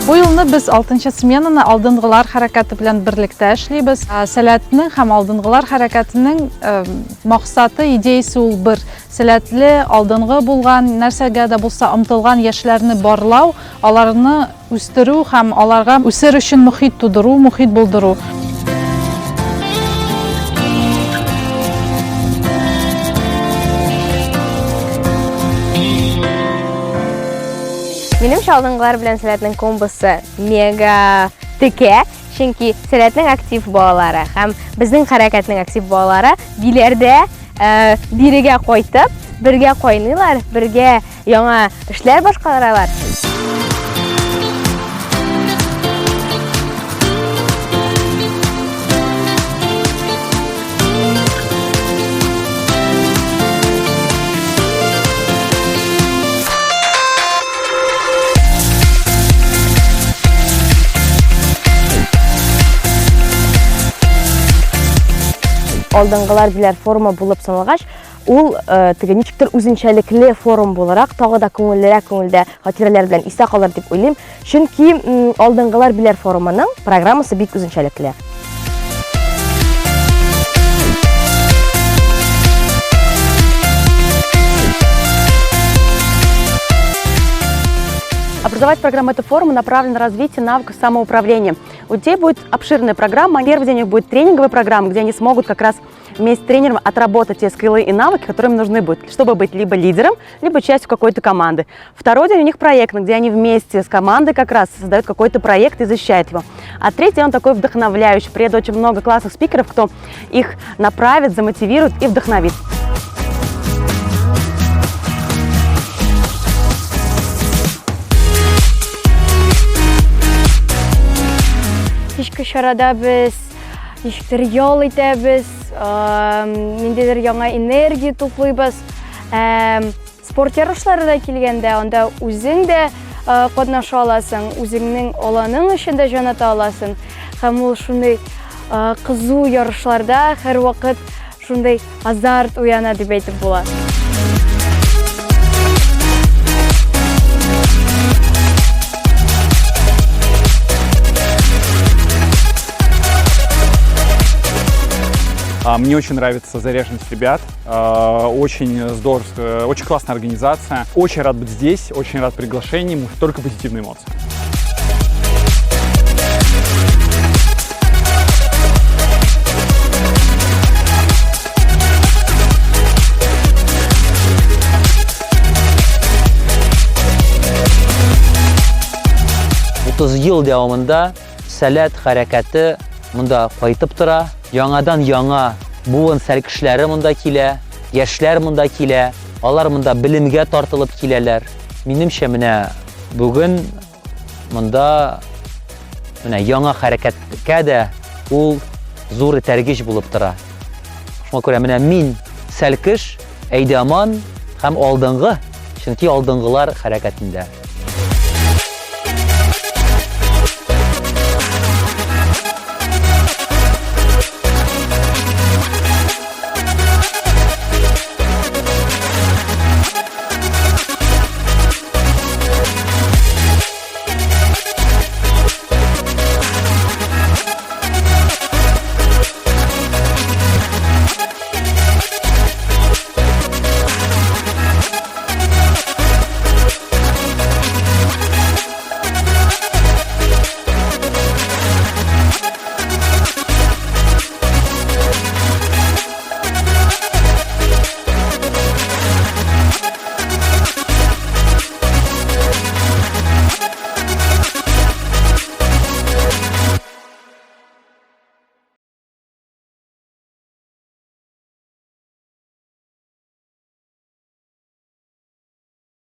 Бу елны без 6-нчы сменаны алдынгылар хәрәкәте белән берлектә эшлибез. Сәләтнең һәм алдынгылар хәрәкәтенең максаты, идеясе ул бер. Сәләтле, алдынгы булган, нәрсәгә дә булса омтылган яшьләрне барлау, аларны үстерү һәм аларга үсер өчен мөхит тудыру, мөхит булдыру. Минемчә, алдынгылар белән сәләтнең комбосы мега текә, чөнки сәләтнең актив балалары һәм безнең хәрәкәтнең актив балалары биләрдә бирегә кайтып, бергә кайныйлар, бергә яңа эшләр башкаралар. Алдынгылар биләр форумы булып саналгач, ул ничектер үзенчәлекле форум буларак, тагы да күңеллерәк күңелдә хатирәләр белән исә калыр дип уйлыйм. Чөнки алдынгылар биләр форумының программасы бик үзенчәлекле. Образовательная программа этого форума направлена на развитие навыков самоуправления. У детей будет обширная программа. Первый день у них будет тренинговая программа, где они смогут как раз вместе с тренером отработать те скиллы и навыки, которые им нужны будут, чтобы быть либо лидером, либо частью какой-то команды. Второй день у них проектный, где они вместе с командой как раз создают какой-то проект и защищают его. А третий день он такой вдохновляющий. Приедет очень много классных спикеров, кто их направит, замотивирует и вдохновит. Кичке чарада без ничектер ял итәбез, ниндидер яңа энергия туплыйбыз. Спорт ярышларына килгәндә, анда үзең дә катнаша аласың, үзеңнең аланың эчендә җаната аласың. Һәм ул шундый кызу ярышларда һәр вакыт шундый азарт уяна дип әйтеп була. Мне очень нравится заряженность ребят, очень здорово, очень классная организация. Очень рад быть здесь, очень рад приглашению, только позитивные эмоции. Ел дәвамында сәләт хәрәкәте монда кайтып тора. Яңадан яңа буын сәркешләре монда килә, яшьләр монда килә, алар монда белемгә тартылып киләләр. Минемчә, менә бүген монда яңа хәрәкәткә дә ул зур тәргиш булып тора. Шуңа күрә менә мин сәлкеш, әйдәман һәм алдынгы, чөнки алдынгылар хәрәкәтендә.